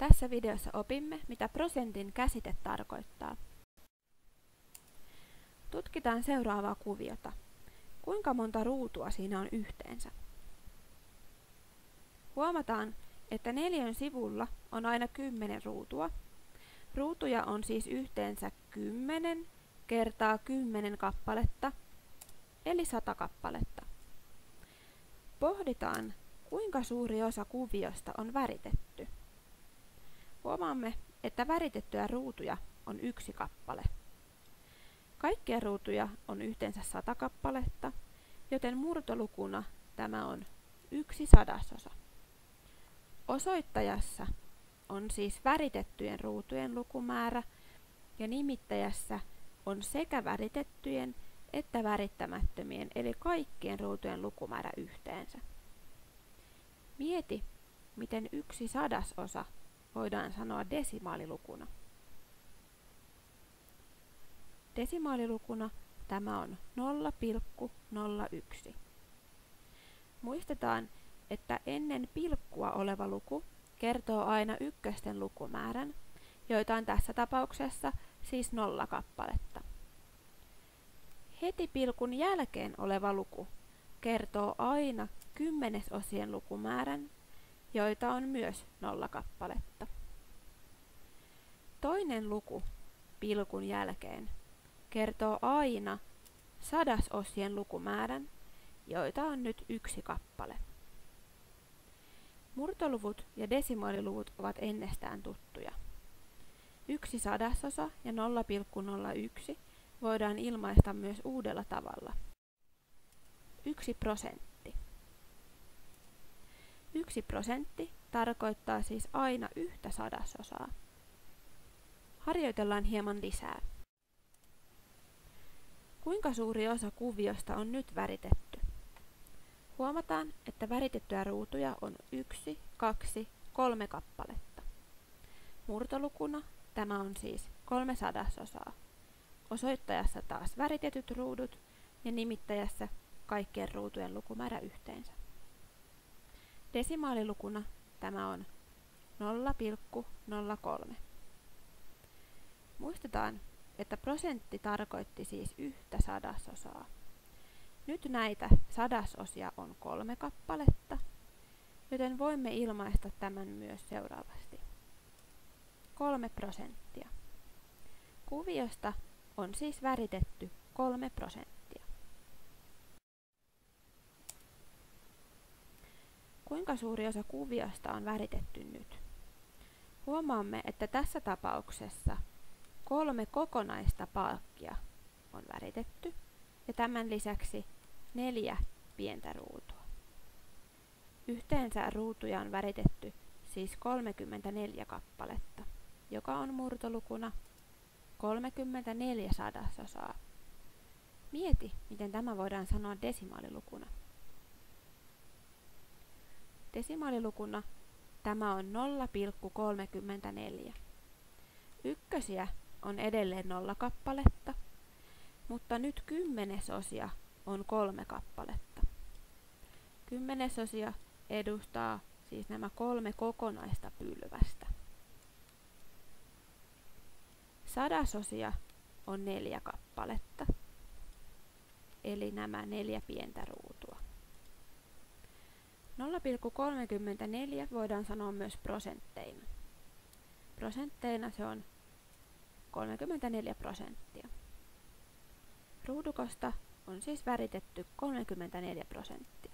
Tässä videossa opimme, mitä prosentin käsite tarkoittaa. Tutkitaan seuraavaa kuviota. Kuinka monta ruutua siinä on yhteensä? Huomataan, että neliön sivulla on aina 10 ruutua. Ruutuja on siis yhteensä 10 kertaa 10 kappaletta, eli 100 kappaletta. Pohditaan, kuinka suuri osa kuviosta on väritetty. Huomaamme, että väritettyjä ruutuja on 1 kappale. Kaikkia ruutuja on yhteensä 100 kappaletta, joten murtolukuna tämä on 1/100. Osoittajassa on siis väritettyjen ruutujen lukumäärä ja nimittäjässä on sekä väritettyjen että värittämättömien eli kaikkien ruutujen lukumäärä yhteensä. Mieti, miten 1/100 voidaan sanoa desimaalilukuna. Desimaalilukuna tämä on 0,01. Muistetaan, että ennen pilkkua oleva luku kertoo aina ykkösten lukumäärän, joita on tässä tapauksessa siis 0 kappaletta. Heti pilkun jälkeen oleva luku kertoo aina kymmenesosien lukumäärän, joita on myös 0 kappaletta. Toinen luku pilkun jälkeen kertoo aina sadasosien lukumäärän, joita on nyt 1 kappale. Murtoluvut ja desimaaliluvut ovat ennestään tuttuja. 1/100 ja 0,01 voidaan ilmaista myös uudella tavalla. 1%. 1% tarkoittaa siis aina 1/100. Harjoitellaan hieman lisää. Kuinka suuri osa kuviosta on nyt väritetty? Huomataan, että väritettyjä ruutuja on 1, 2, 3 kappaletta. Murtolukuna tämä on siis 3/100. Osoittajassa taas väritetyt ruudut ja nimittäjässä kaikkien ruutujen lukumäärä yhteensä. Desimaalilukuna tämä on 0,03. Muistetaan, että prosentti tarkoitti siis 1/100. Nyt näitä sadasosia on 3 kappaletta, joten voimme ilmaista tämän myös seuraavasti. 3%. Kuviosta on siis väritetty 3%. Kuinka suuri osa kuviosta on väritetty nyt? Huomaamme, että tässä tapauksessa 3 kokonaista palkkia on väritetty ja tämän lisäksi 4 pientä ruutua. Yhteensä ruutuja on väritetty siis 34 kappaletta, joka on murtolukuna 3/34. Mieti, miten tämä voidaan sanoa desimaalilukuna. Desimaalilukuna tämä on 0,34. Ykkösiä on edelleen 0 kappaletta, mutta nyt kymmenesosia on 3 kappaletta. Kymmenesosia edustaa siis nämä 3 kokonaista pylvästä. Sadasosia on 4 kappaletta, eli nämä 4 pientä ruutua. 0,34 voidaan sanoa myös prosentteina. Prosentteina se on 34%. Ruudukosta on siis väritetty 34%.